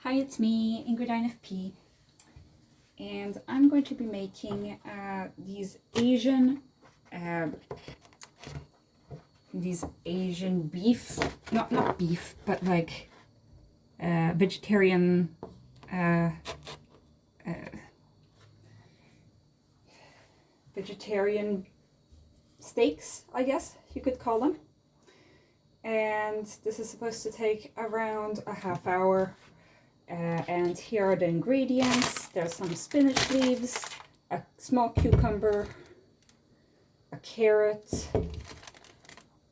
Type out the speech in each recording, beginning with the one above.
Hi, it's me, Ingrid INFP, and I'm going to be making these Asian beef, not beef, but like vegetarian vegetarian steaks, I guess you could call them. And this is supposed to take around a half hour. And here are the ingredients. There's some spinach leaves, a small cucumber, a carrot,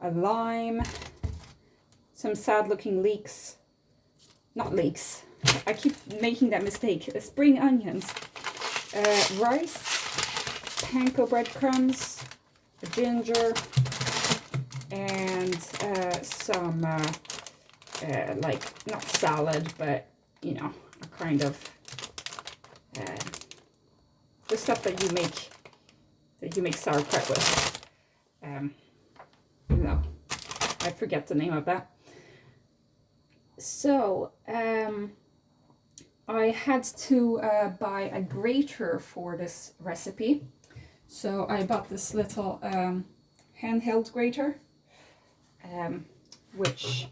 a lime, some sad looking leeks, not leeks, I keep making that mistake, spring onions, rice, panko breadcrumbs, ginger, and some like not salad, but you know, a kind of the stuff that you make sauerkraut with. No, I forget the name of that. So I had to buy a grater for this recipe. So I bought this little handheld grater, which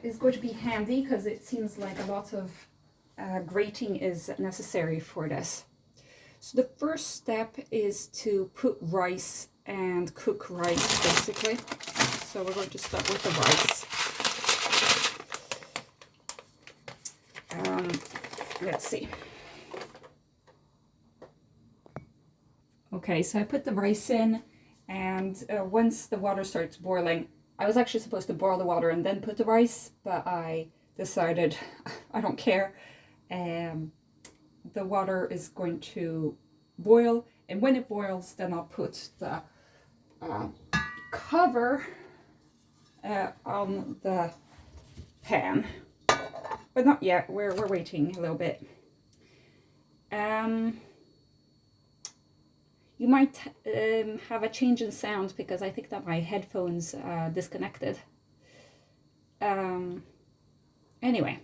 is going to be handy because it seems like a lot of grating is necessary for this. So the first step is to put rice and cook rice, basically. So we're going to start with the rice. Let's see. Okay, so I put the rice in, and once the water starts boiling, I was actually supposed to boil the water and then put the rice, but I decided I don't care. The water is going to boil, and when it boils, then I'll put the cover on the pan. But not yet, we're waiting a little bit. You might have a change in sound because I think that my headphones disconnected. Anyway,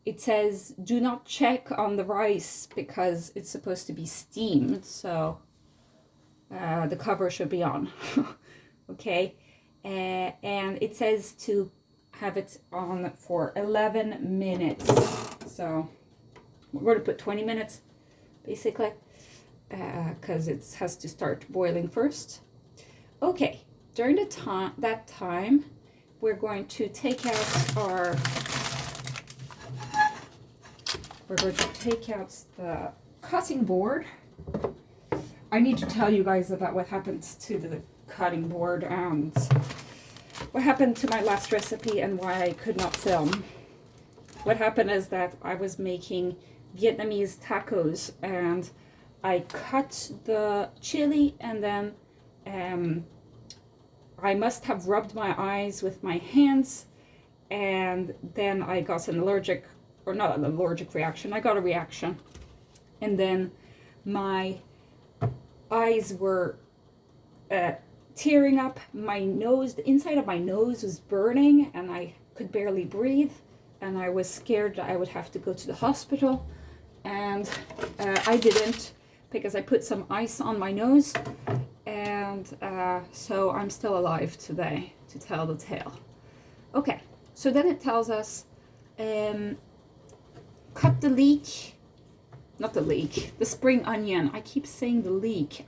it says do not check on the rice because it's supposed to be steamed, so the cover should be on. Okay, and it says to have it on for 11 minutes. So we're going to put 20 minutes basically, because it has to start boiling first. Okay, during that time, we're going to take out the cutting board. I need to tell you guys about what happened to the cutting board and what happened to my last recipe and why I could not film. What happened is that I was making Vietnamese tacos, and I cut the chili, and then I must have rubbed my eyes with my hands, and then I got an allergic, or not an allergic reaction, I got a reaction. And then my eyes were tearing up, my nose, the inside of my nose was burning, and I could barely breathe, and I was scared that I would have to go to the hospital, and I didn't, because I put some ice on my nose, and so I'm still alive today to tell the tale. Okay, so then it tells us cut the leek, not the leek, the spring onion. I keep saying the leek.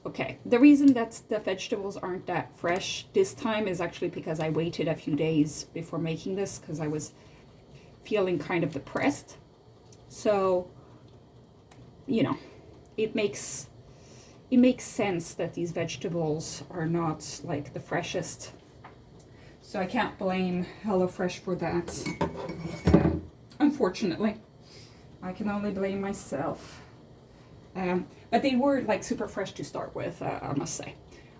Okay, the reason that the vegetables aren't that fresh this time is actually because I waited a few days before making this because I was feeling kind of depressed. So, you know, it makes sense that these vegetables are not like the freshest. So I can't blame HelloFresh for that. Unfortunately, I can only blame myself. But they were like super fresh to start with, I must say.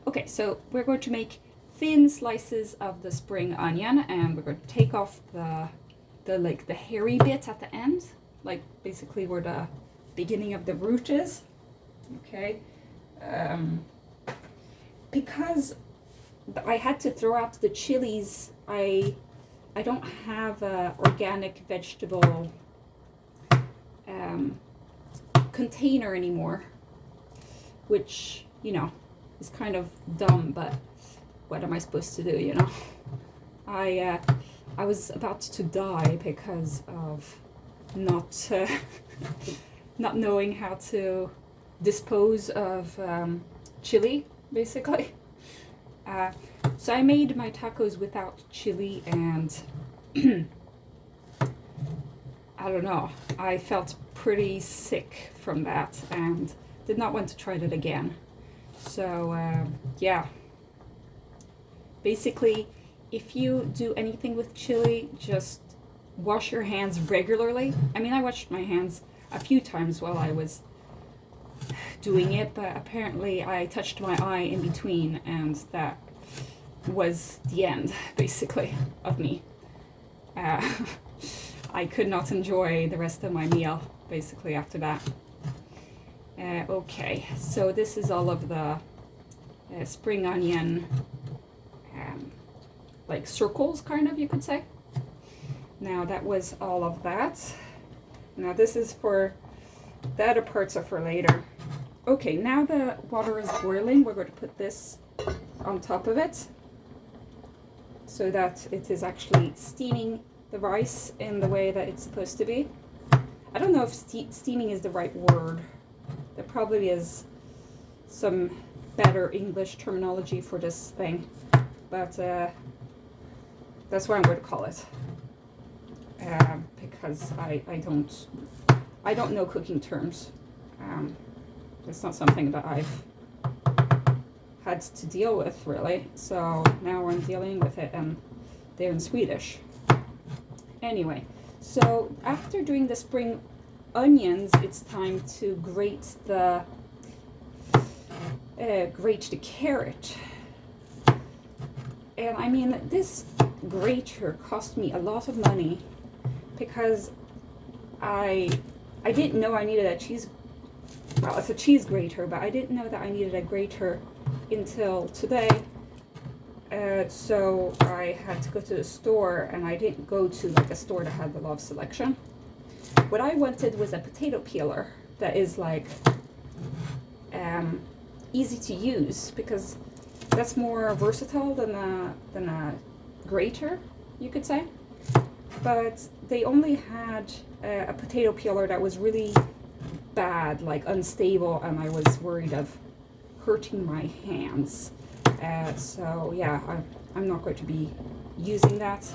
Okay, so we're going to make thin slices of the spring onion, and we're going to take off the hairy bit at the end, like basically where the beginning of the root is. Okay, because I had to throw out the chilies, I I don't have a organic vegetable container anymore, which, you know, is kind of dumb, but what am I supposed to do, you know? I was about to die because of not not knowing how to dispose of chili, basically. So I made my tacos without chili, and I don't know, I felt pretty sick from that and did not want to try it again. So yeah, basically, if you do anything with chili, just wash your hands regularly. I mean, I washed my hands a few times while I was doing it, but apparently I touched my eye in between, and that was the end, basically, of me. I could not enjoy the rest of my meal, basically, after that. Okay, so this is all of the spring onion, like circles, kind of, you could say. Now that was all of that. Now this is for, the other parts are for later. Okay, now the water is boiling. We're going to put this on top of it so that it is actually steaming the rice in the way that it's supposed to be. I don't know if steaming is the right word. There probably is some better English terminology for this thing, but that's what I'm going to call it, because I don't know cooking terms. It's not something that I've had to deal with, really. So now I'm dealing with it, and they're in Swedish. Anyway, so after doing the spring onions, it's time to grate the carrot. And I mean, this grater cost me a lot of money because I didn't know I needed a cheese. Well, it's a cheese grater, but I didn't know that I needed a grater until today. So I had to go to the store, and I didn't go to like a store that had a lot of selection. What I wanted was a potato peeler that is like easy to use, because that's more versatile than a grater, you could say. But they only had a potato peeler that was really bad, like unstable, and I was worried of hurting my hands. So yeah, I'm not going to be using that.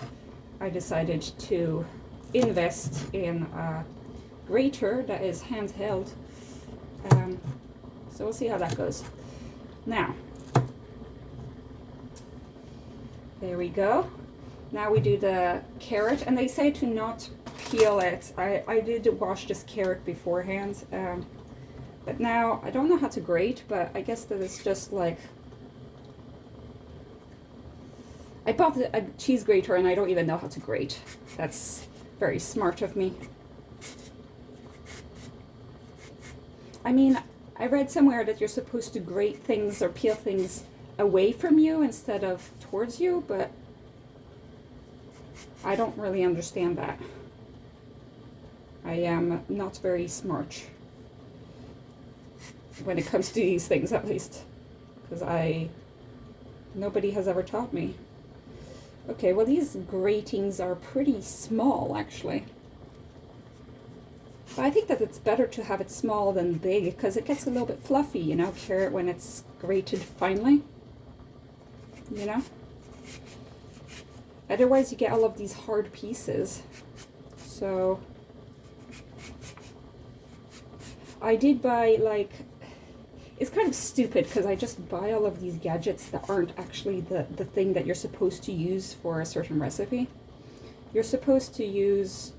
I decided to invest in a grater that is handheld. So we'll see how that goes. Now, there we go. Now we do the carrot, and they say to not peel it. I did wash this carrot beforehand, but now I don't know how to grate, but I guess that it's just like, I bought a cheese grater and I don't even know how to grate. That's very smart of me. I mean, I read somewhere that you're supposed to grate things or peel things away from you instead of towards you, but I don't really understand that. I am not very smart when it comes to these things, at least, because nobody has ever taught me. Okay, well, these gratings are pretty small, actually. But I think that it's better to have it small than big, because it gets a little bit fluffy, you know, carrot, when it's grated finely, you know? Otherwise, you get all of these hard pieces. So I did buy, like, it's kind of stupid because I just buy all of these gadgets that aren't actually the thing that you're supposed to use for a certain recipe. You're supposed to use,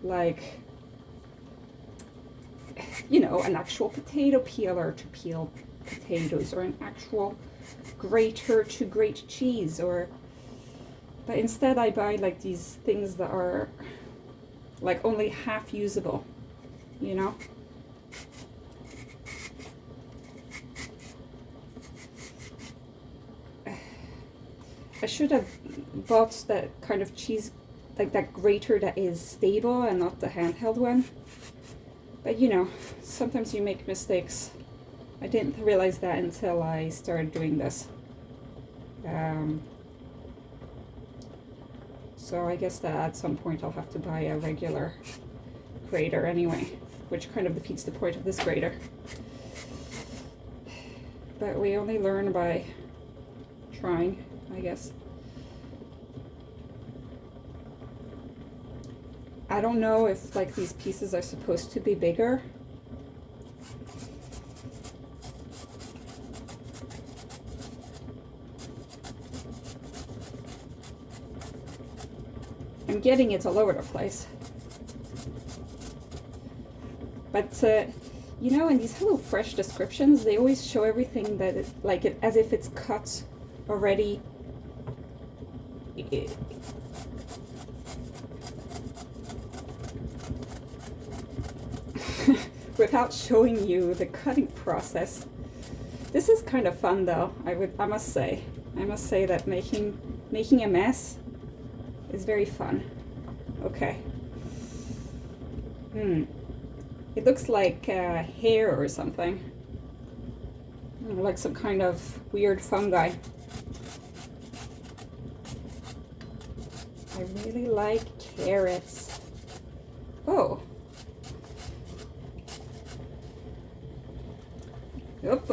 like, you know, an actual potato peeler to peel potatoes, or an actual grater to grate cheese, but instead I buy like these things that are like only half usable, you know? I should have bought that kind of cheese, like that grater that is stable and not the handheld one. But you know, sometimes you make mistakes. I didn't realize that until I started doing this. So I guess that at some point I'll have to buy a regular grater anyway, which kind of defeats the point of this grater. But we only learn by trying, I guess. I don't know if like these pieces are supposed to be bigger. I'm getting it all over the place. But you know, in these HelloFresh descriptions, they always show everything that it as if it's cut already. Without showing you the cutting process. This is kind of fun though, I must say. I must say that making a mess is very fun. Okay. It looks like hair or something. Like some kind of weird fungi. I really like carrots. Oh. Up.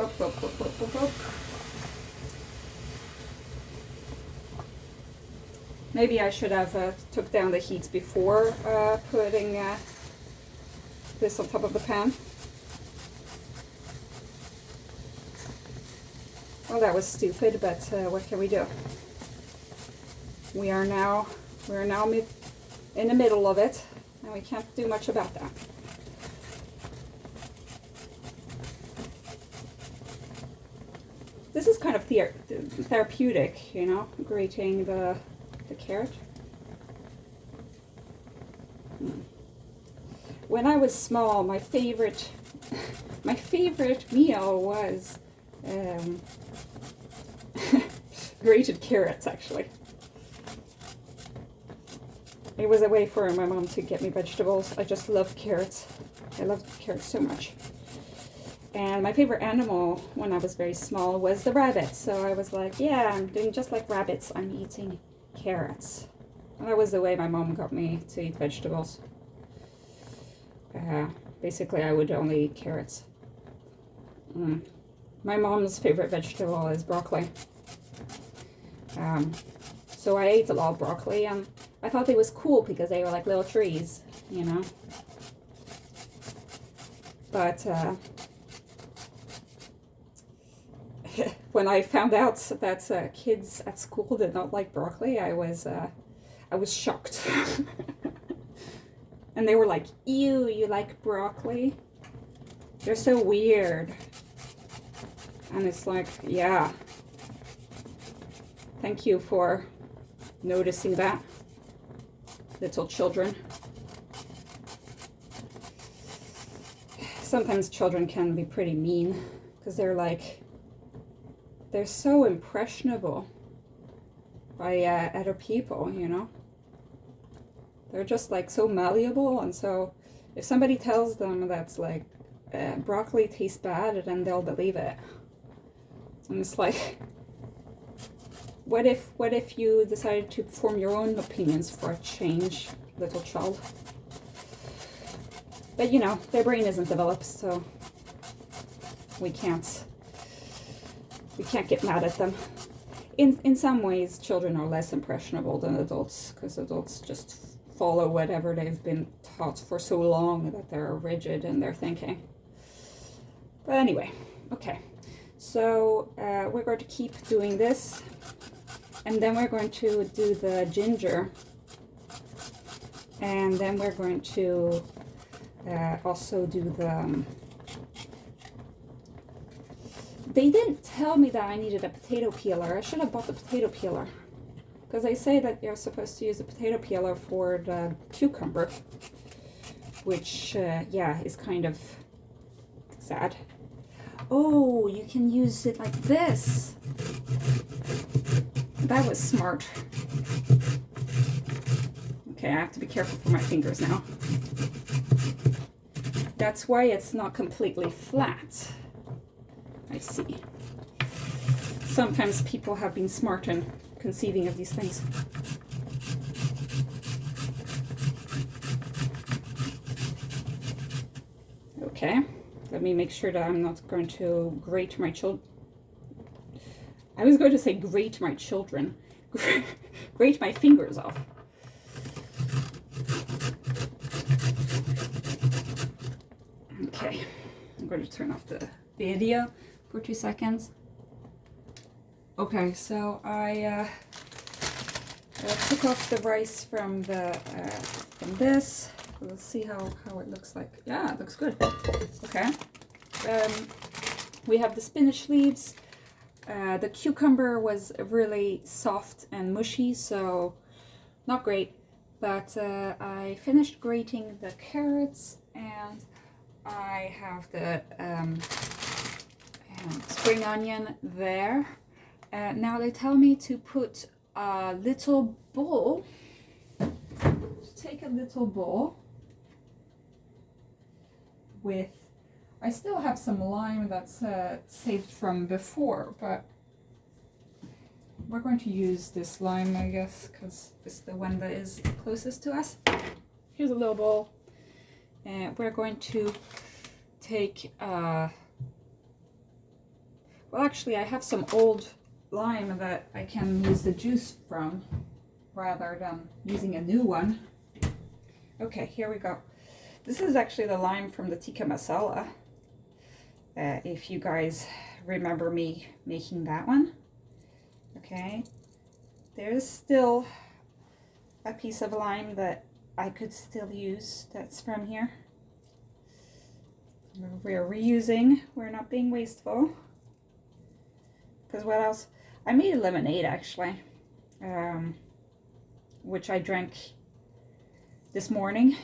Maybe I should have took down the heat before putting this on top of the pan. Well, that was stupid, but what can we do? We're now in the middle of it, and we can't do much about that. This is kind of therapeutic, you know, grating the carrot. When I was small, my favorite meal was grated carrots, actually. It was a way for my mom to get me vegetables. I just love carrots. I love carrots so much. And my favorite animal when I was very small was the rabbit. So I was like, yeah, I'm doing just like rabbits. I'm eating carrots. And that was the way my mom got me to eat vegetables. Basically, I would only eat carrots. My mom's favorite vegetable is broccoli. So I ate a lot of broccoli, and I thought it was cool because they were like little trees, you know. But when I found out that kids at school did not like broccoli, I was shocked. And they were like, ew, you like broccoli? They're so weird. And it's like, yeah. Thank you for noticing that, little children. Sometimes children can be pretty mean because they're so impressionable by other people, you know. They're just like so malleable, and so if somebody tells them that's like broccoli tastes bad, then they'll believe it. And it's like, what if you decided to form your own opinions for a change, little child? But you know, their brain isn't developed, so we can't get mad at them. In some ways, children are less impressionable than adults, because adults just follow whatever they've been taught for so long that they're rigid in their thinking. But anyway, okay. So we're going to keep doing this, and then we're going to do the ginger, and then we're going to also do the... They didn't tell me that I needed a potato peeler. I should have bought the potato peeler, because they say that you're supposed to use a potato peeler for the cucumber, which, yeah, is kind of sad. Oh, you can use it like this. That was smart. Okay, I have to be careful for my fingers now. That's why it's not completely flat. I see. Sometimes people have been smart in conceiving of these things. Okay, let me make sure that I'm not going to grate my children. I was going to say grate my children. Grate my fingers off. Okay, I'm going to turn off the video for 2 seconds. Okay, so I took off the rice from this. Let's see how it looks like. Yeah, it looks good. Okay. We have the spinach leaves. The cucumber was really soft and mushy, so not great. But I finished grating the carrots, and I have the spring onion there. Now they tell me to put a little bowl. Take a little bowl with, I still have some lime that's saved from before, but we're going to use this lime, I guess, because it's the one that is closest to us. Here's a little bowl, and we're going to take, well, actually I have some old lime that I can use the juice from rather than using a new one. Okay, here we go. This is actually the lime from the tikka masala. If you guys remember me making that one. Okay, there's still a piece of lime that I could still use that's from here. We're reusing, we're not being wasteful. Because what else? I made a lemonade actually, which I drank this morning.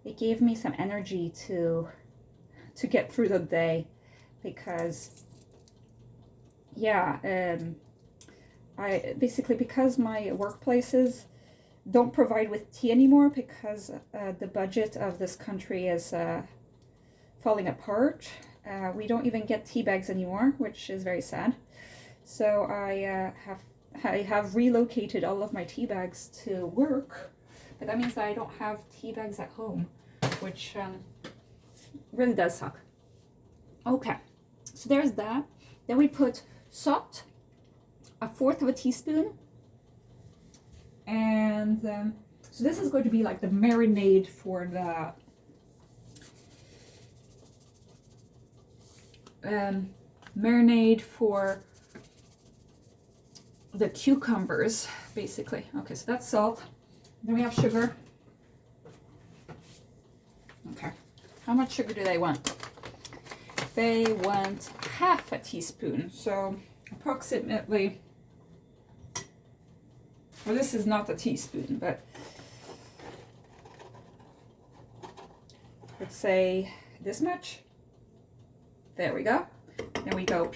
It gave me some energy to get through the day, because yeah, because my workplaces don't provide with tea anymore, because the budget of this country is falling apart. We don't even get tea bags anymore, which is very sad. So I have relocated all of my tea bags to work, but that means that I don't have tea bags at home, which really does suck. Okay, so there's that. Then we put salt, 1/4 of a teaspoon, and so this is going to be like the marinade for the cucumbers, basically. Okay, so that's salt. Then we have sugar. Okay, how much sugar do they want? They want 1/2 teaspoon, so approximately, well, this is not a teaspoon, but let's say this much. There we go. Then we go.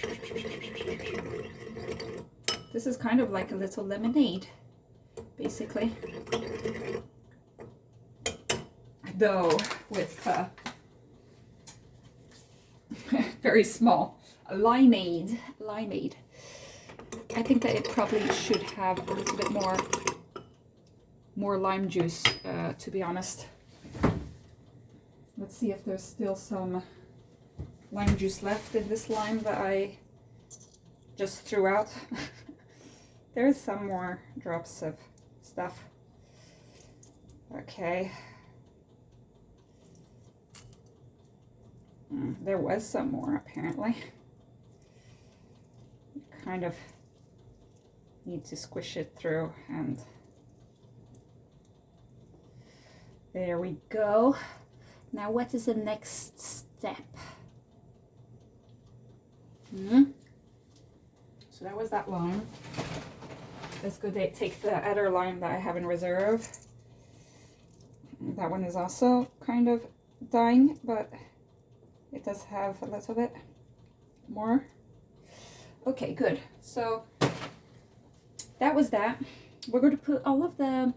This is kind of like a little lemonade, basically. Though with very small, a limeade. I think that it probably should have a little bit more lime juice, to be honest. Let's see if there's still some lime juice left in this lime that I just threw out. There's some more drops of stuff. Okay. There was some more, apparently. Kind of need to squish it through, and there we go. Now what is the next step? So that was that lime. Let's go take the other lime that I have in reserve. That one is also kind of dying, but it does have a little bit more. Okay, good. So that was that. We're going to put all of the...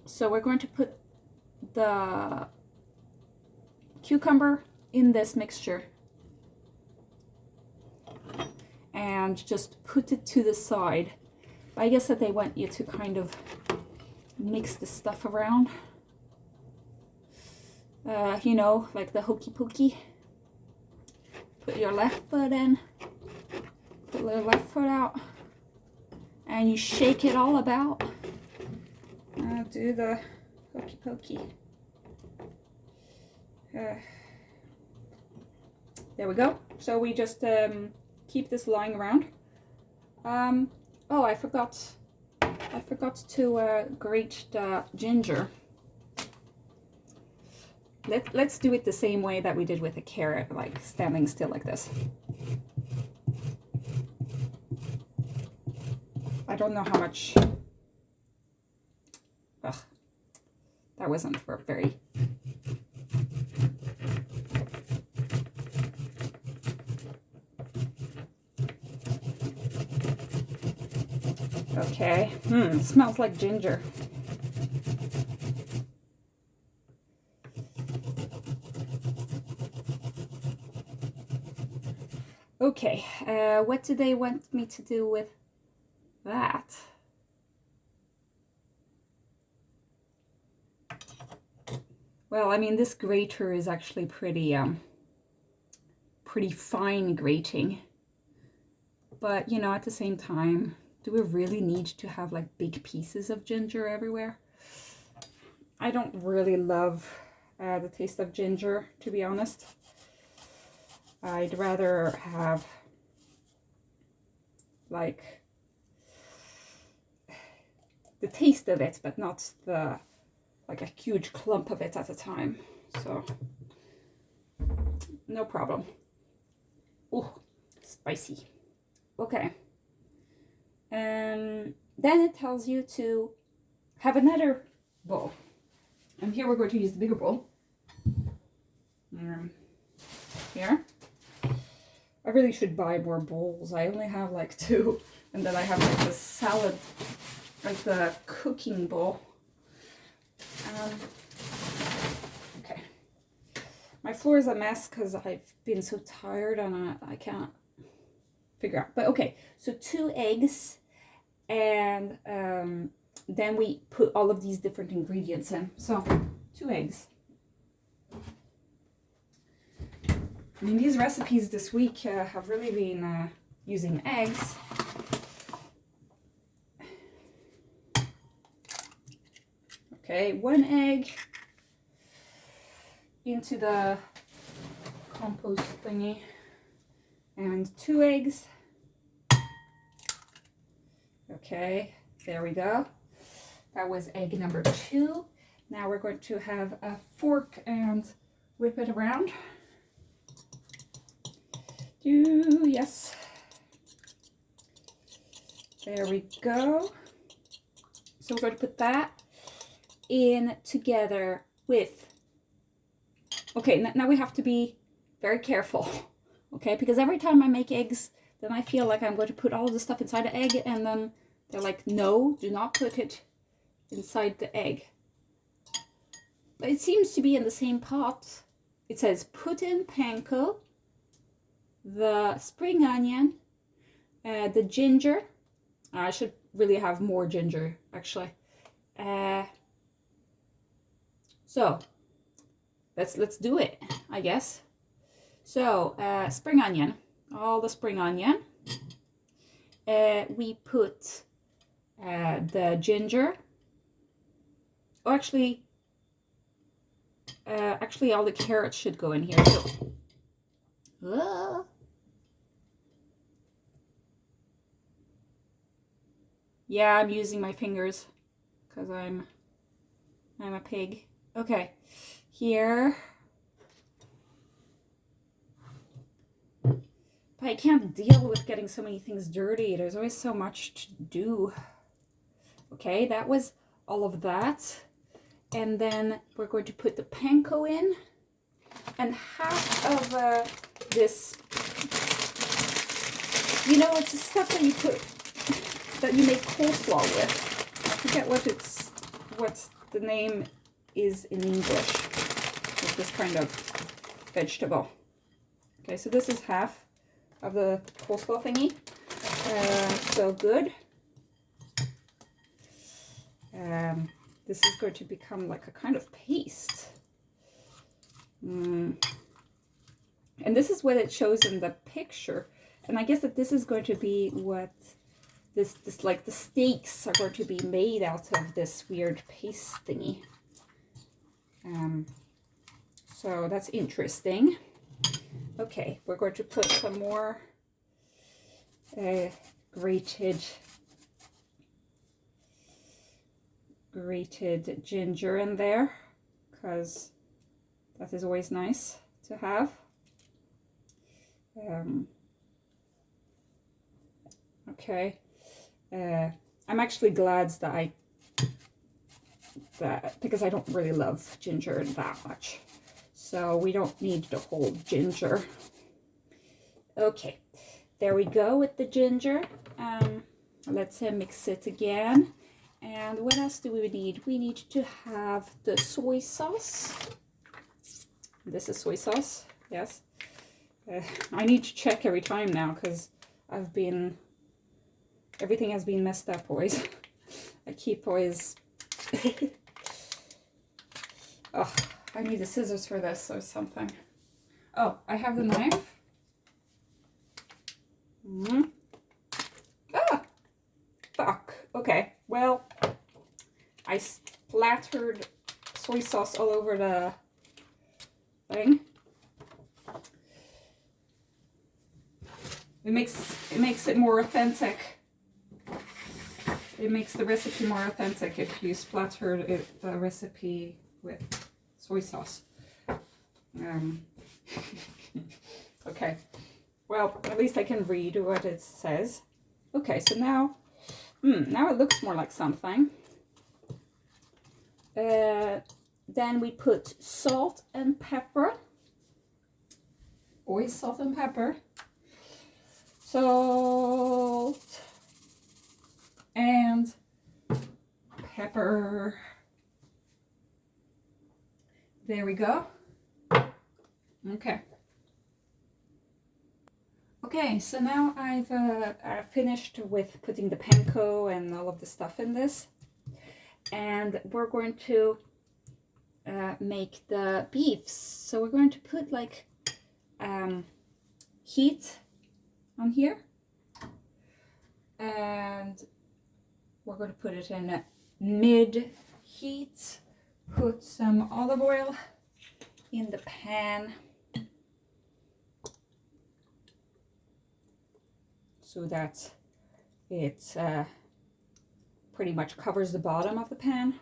So we're going to put the cucumber in this mixture and just put it to the side. I guess that they want you to kind of mix the stuff around. You know, like the hokey pokey. Put your left foot in, put your left foot out, and you shake it all about. Do the hokey pokey. There we go. So we just keep this lying around. Oh, I forgot to grate the ginger. Let's do it the same way that we did with the carrot, like standing still like this. I don't know how much. Ugh, that wasn't very. Okay, it smells like ginger. Okay, what do they want me to do with that? Well, I mean, this grater is actually pretty fine grating. But, you know, at the same time, do we really need to have like big pieces of ginger everywhere? I don't really love the taste of ginger, to be honest. I'd rather have like the taste of it, but not the like a huge clump of it at a time. So no problem. Oh, spicy. Okay. And then it tells you to have another bowl. And here we're going to use the bigger bowl. Here. I really should buy more bowls. I only have like 2. And then I have like the salad, like the cooking bowl. Okay. My floor is a mess because I've been so tired and I can't figure out. But okay, so 2 eggs. And then we put all of these different ingredients in. So 2 eggs. I mean, these recipes this week have really been using eggs. Okay, 1 egg into the compost thingy, and 2 eggs. Okay, there we go. That was egg number 2. Now we're going to have a fork and whip it around. Yes. There we go. So we're going to put that in together with... Okay, now we have to be very careful. Okay, because every time I make eggs, then I feel like I'm going to put all of the stuff inside the egg, and then they're like, no, do not put it inside the egg. But it seems to be in the same pot. It says put in panko, the spring onion, the ginger. I should really have more ginger, actually. So let's do it, I guess. So spring onion, all the spring onion. We put the ginger. Oh, actually, all the carrots should go in here too. Yeah, I'm using my fingers because I'm a pig. Okay, here. But I can't deal with getting so many things dirty. There's always so much to do. Okay, that was all of that. And then we're going to put the panko in. And half of this You know, it's the stuff that you put, that you make coleslaw with. I forget what the name is in English with this kind of vegetable. Okay, so this is half of the coleslaw thingy. So good. This is going to become like a kind of paste. And this is what it shows in the picture. And I guess that this is going to be what this like the steaks are going to be made out of, this weird paste thingy. So that's interesting. Okay, we're going to put some more grated ginger in there, because that is always nice to have. Okay, I'm actually glad because I don't really love ginger that much, so we don't need the whole ginger. Okay, there we go with the ginger. Let's mix it again. And what else do we need? We need to have the soy sauce. This is soy sauce, yes. I need to check every time now, because everything has been messed up always. I keep always... Oh, I need the scissors for this or something. Oh, I have the knife. Ah! Fuck. Okay, well, I splattered soy sauce all over the thing. It makes it more authentic. It makes the recipe more authentic if you splatter the recipe with soy sauce. Okay, well, at least I can read what it says. Okay, so now it looks more like something. Then we put salt and pepper. Always salt and pepper. Salt and pepper. There we go. Okay. Okay, so now I've finished with putting the panko and all of the stuff in this. And we're going to make the beefs. So we're going to put like heat on here. And we're going to put it in mid heat. Put some olive oil in the pan, so that it pretty much covers the bottom of the pan.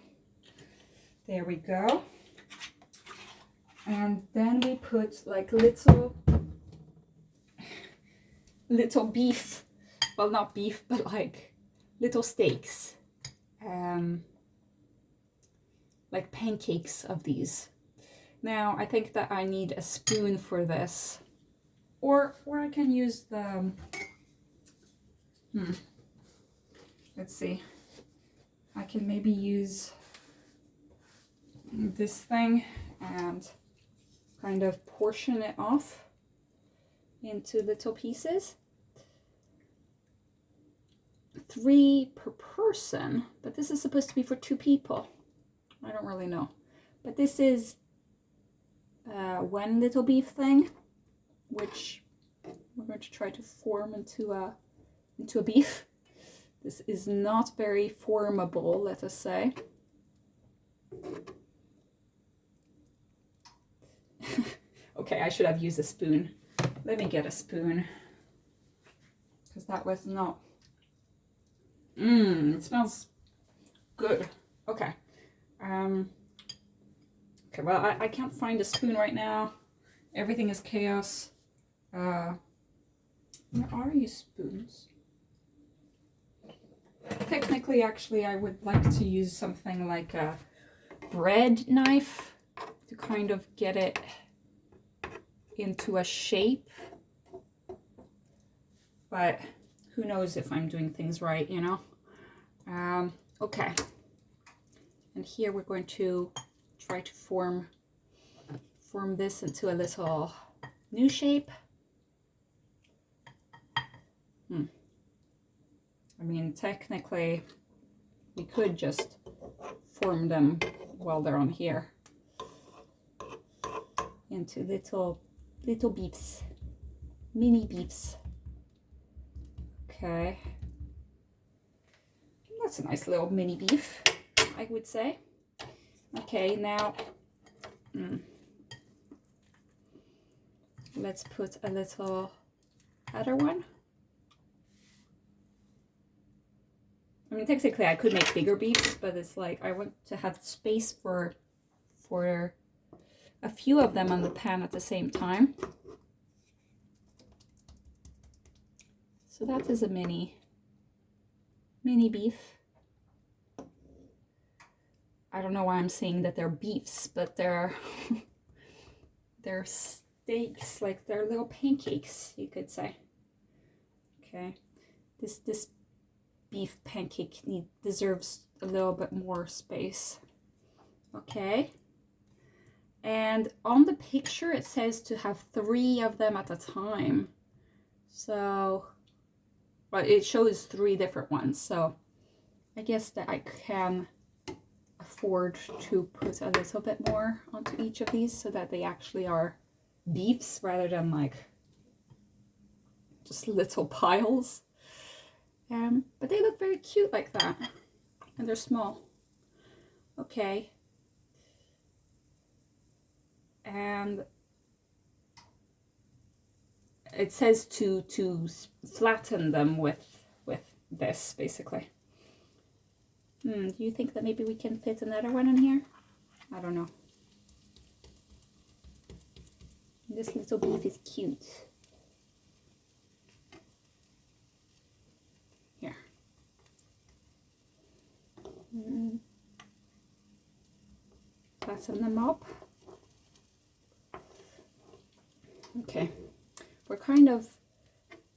There we go. And then we put like little beef, well, not beef, but like little steaks, like pancakes of these. Now I think that I need a spoon for this, or I can use the let's see, I can maybe use this thing and kind of portion it off into little pieces. 3 per person, but this is supposed to be for 2 people. I don't really know, but this is one little beef thing, which we're going to try to form into a beef. This is not very formable, let us say. Okay, I should have used a spoon. Let me get a spoon, because that was not... it smells good. Okay. Okay, well, I can't find a spoon right now. Everything is chaos. Where are you spoons? Technically, actually, I would like to use something like a bread knife to kind of get it into a shape. But who knows if I'm doing things right, you know? Okay. And here we're going to try to form this into a little new shape. I mean, technically, we could just form them while they're on here into little beefs, mini beefs. Okay, that's a nice little mini beef, I would say. Okay, now let's put a little other one. I mean, technically I could make bigger beefs, but it's like I want to have space for a few of them on the pan at the same time. So that is a mini beef. I don't know why I'm saying that they're beefs, but they're steaks, like they're little pancakes, you could say. Okay, this beef pancake deserves a little bit more space. Okay, and on the picture it says to have 3 of them at a time, so but it shows 3 different ones, so I guess that I can afford to put a little bit more onto each of these so that they actually are beefs rather than like just little piles. But they look very cute like that, and they're small. Okay, and it says to flatten them with this, basically. Do you think that maybe we can fit another one in here? I don't know. This little beef is cute. Here. Fasten them up. Okay. We're kind of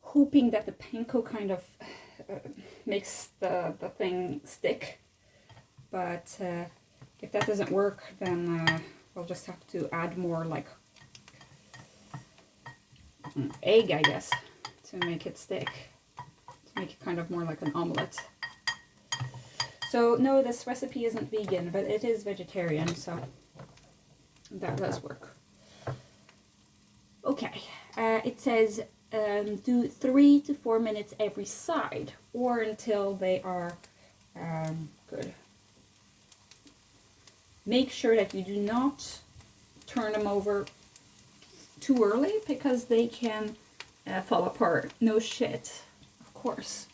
hoping that the panko kind of makes the thing stick, but if that doesn't work, then we'll just have to add more like egg, I guess, to make it stick, to make it kind of more like an omelette. So no, this recipe isn't vegan, but it is vegetarian, so that does work. Okay, it says do 3 to 4 minutes every side, or until they are good. Make sure that you do not turn them over too early, because they can fall apart. No shit, of course.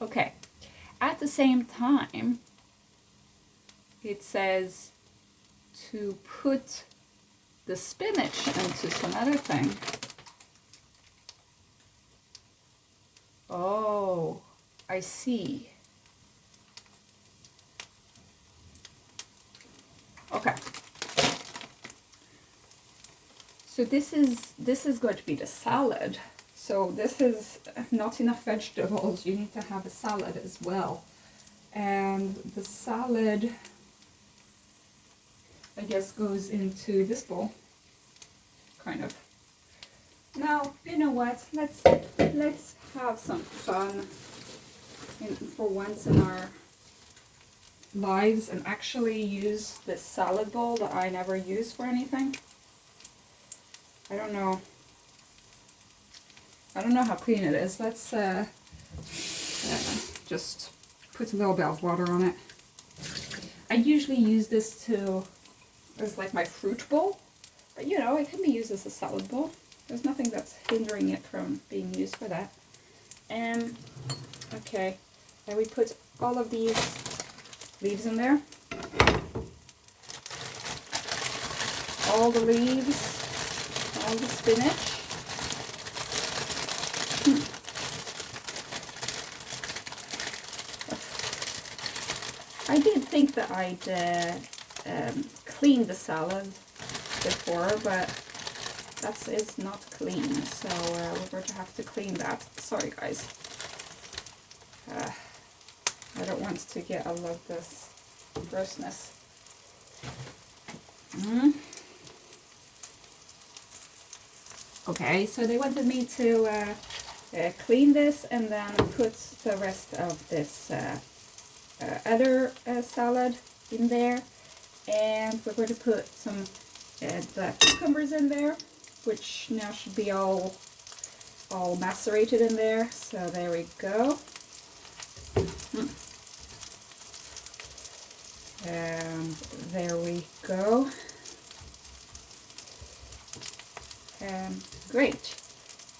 Okay, at the same time, it says to put the spinach into some other thing. Oh, I see. Okay. So this is going to be the salad. So this is not enough vegetables. You need to have a salad as well. And the salad, I guess, goes into this bowl, kind of. Now, you know what? Let's have some fun for once in our lives and actually use this salad bowl that I never use for anything. I don't know how clean it is. Let's just put a little bit of water on it. I usually use this as like my fruit bowl, but you know, it can be used as a salad bowl. There's nothing that's hindering it from being used for that. Okay, and we put all of these leaves in there. All the leaves, all the spinach. I did think that I'd clean the salad before, but it's not clean, so we're going to have to clean that. Sorry guys. I don't want to get all of this grossness. Okay, so they wanted me to clean this and then put the rest of this other salad in there, and we're going to put some the cucumbers in there, which now should be all macerated in there. So there we go. And there we go. Great.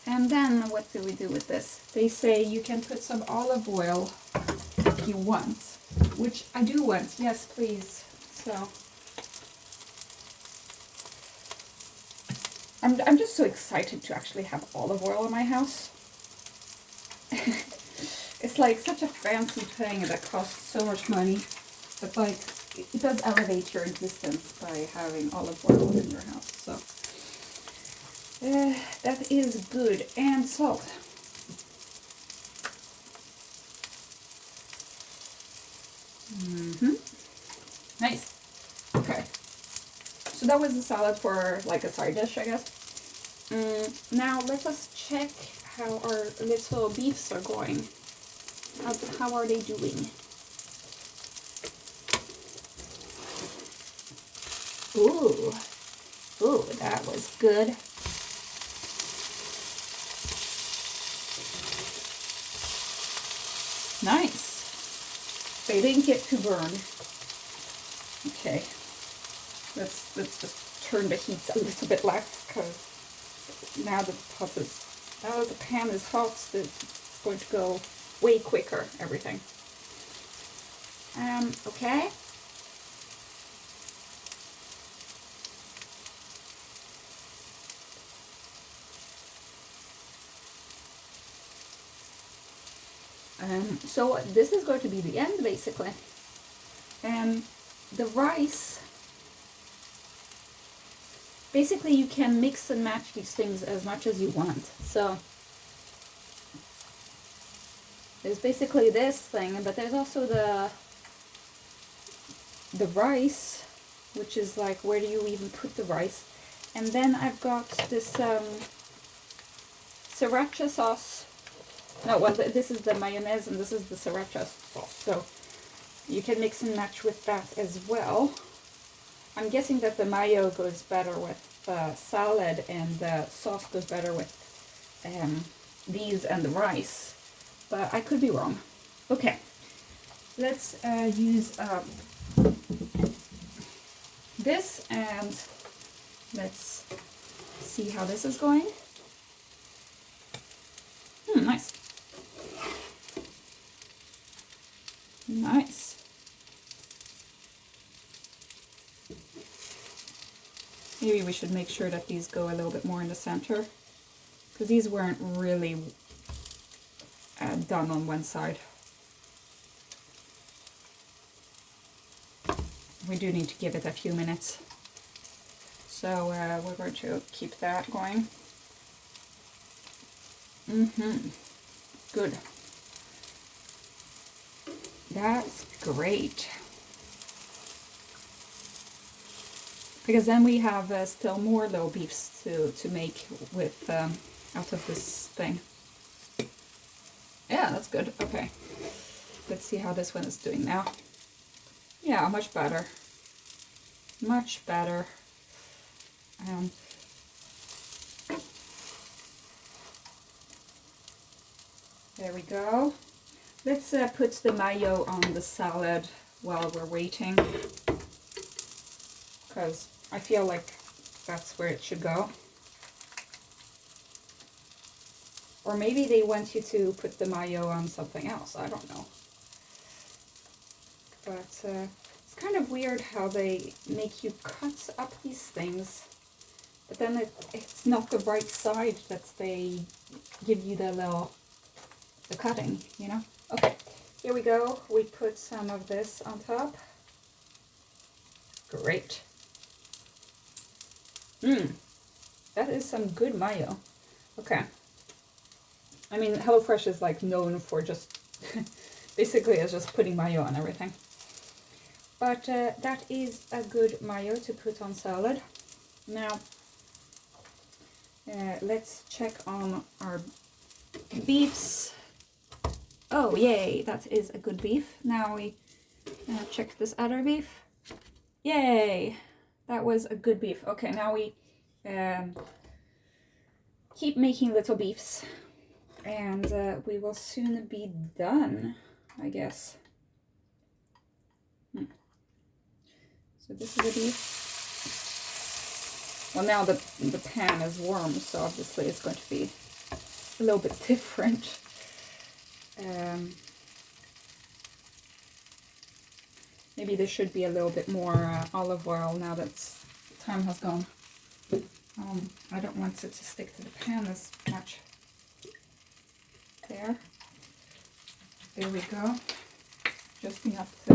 And then what do we do with this? They say you can put some olive oil if you want, which I do want. Yes, please. So I'm just so excited to actually have olive oil in my house. It's like such a fancy thing that costs so much money, but like it does elevate your existence by having olive oil in your house. So that is good. And salt. Nice. Okay. So that was the salad for like a side dish, I guess. Now let us check how our little beefs are going. How are they doing? Ooh, that was good. Nice. They didn't get too burned. Okay. Let's just turn the heat a little bit less, because now the pan is hot, it's going to go way quicker, everything. Okay. So this is going to be the end, basically. And the rice, basically you can mix and match these things as much as you want. So there's basically this thing, but there's also the rice, which is like, where do you even put the rice? And then I've got this sriracha sauce. No, well, this is the mayonnaise and this is the sriracha sauce. So you can mix and match with that as well. I'm guessing that the mayo goes better with the salad and the sauce goes better with these and the rice. But I could be wrong. Okay, let's use this, and let's see how this is going. Nice. Nice. Maybe we should make sure that these go a little bit more in the center, because these weren't really done on one side. We do need to give it a few minutes. So we're going to keep that going. Good. That's great. Because then we have still more little beefs to make with out of this thing. Yeah, that's good. Okay. Let's see how this one is doing now. Yeah, much better. Much better. There we go. Let's put the mayo on the salad while we're waiting, because I feel like that's where it should go. Or maybe they want you to put the mayo on something else. I don't know. But it's kind of weird how they make you cut up these things, but then it's not the right side that they give you the cutting, you know? Okay, here we go. We put some of this on top. Great. That is some good mayo. Okay. I mean, HelloFresh is like known for just Basically, it's just putting mayo on everything. But that is a good mayo to put on salad. Now, let's check on our beefs. Oh, yay, that is a good beef. Now we check this other beef. Yay, that was a good beef. Okay, now we keep making little beefs, and we will soon be done, I guess. So this is a beef. Well, now the pan is warm, so obviously it's going to be a little bit different. Maybe there should be a little bit more olive oil now that time has gone. I don't want it to stick to the pan as much. There we go. Just enough to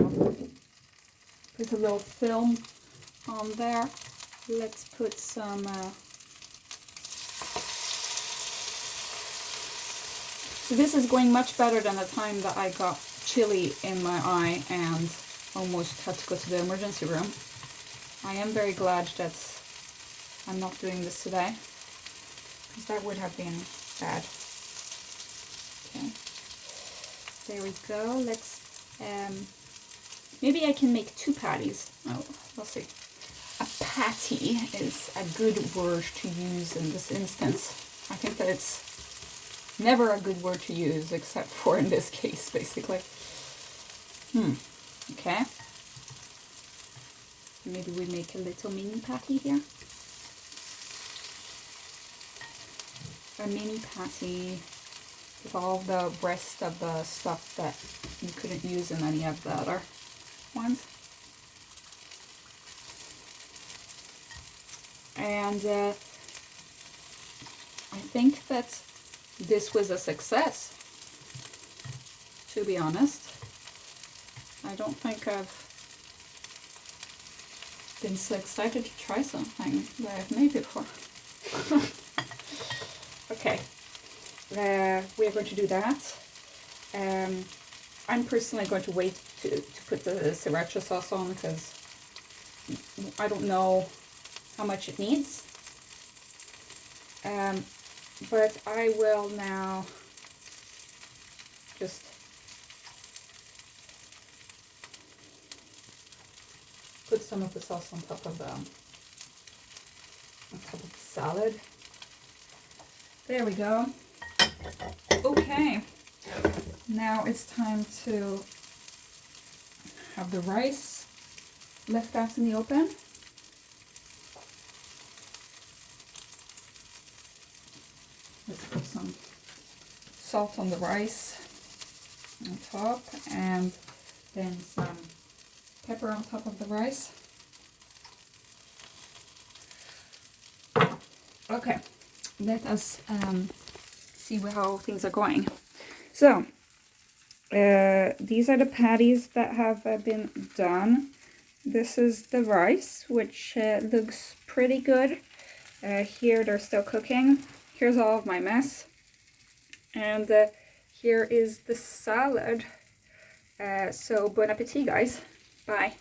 put a little film on there. Let's put some so this is going much better than the time that I got chili in my eye and almost had to go to the emergency room. I am very glad that I'm not doing this today, because that would have been bad. Okay, there we go. Let's maybe I can make 2 patties. Oh, we'll see. A patty is a good word to use in this instance. I think that it's never a good word to use except for in this case, basically. Okay. Maybe we make a little mini patty here. A mini patty with all the rest of the stuff that you couldn't use in any of the other ones. And I think that this was a success, to be honest. I don't think I've been so excited to try something that I've made before. Okay, we're going to do that. I'm personally going to wait to put the sriracha sauce on, because I don't know how much it needs. But I will now just put some of the sauce on top of the salad. There we go. Okay, now it's time to have the rice left out in the open. Let's put some salt on the rice on top, and then some pepper on top of the rice. Okay, let us see how things are going. So, these are the patties that have been done. This is the rice, which looks pretty good. Here they're still cooking. Here's all of my mess. And here is the salad. So, bon appetit, guys. Bye.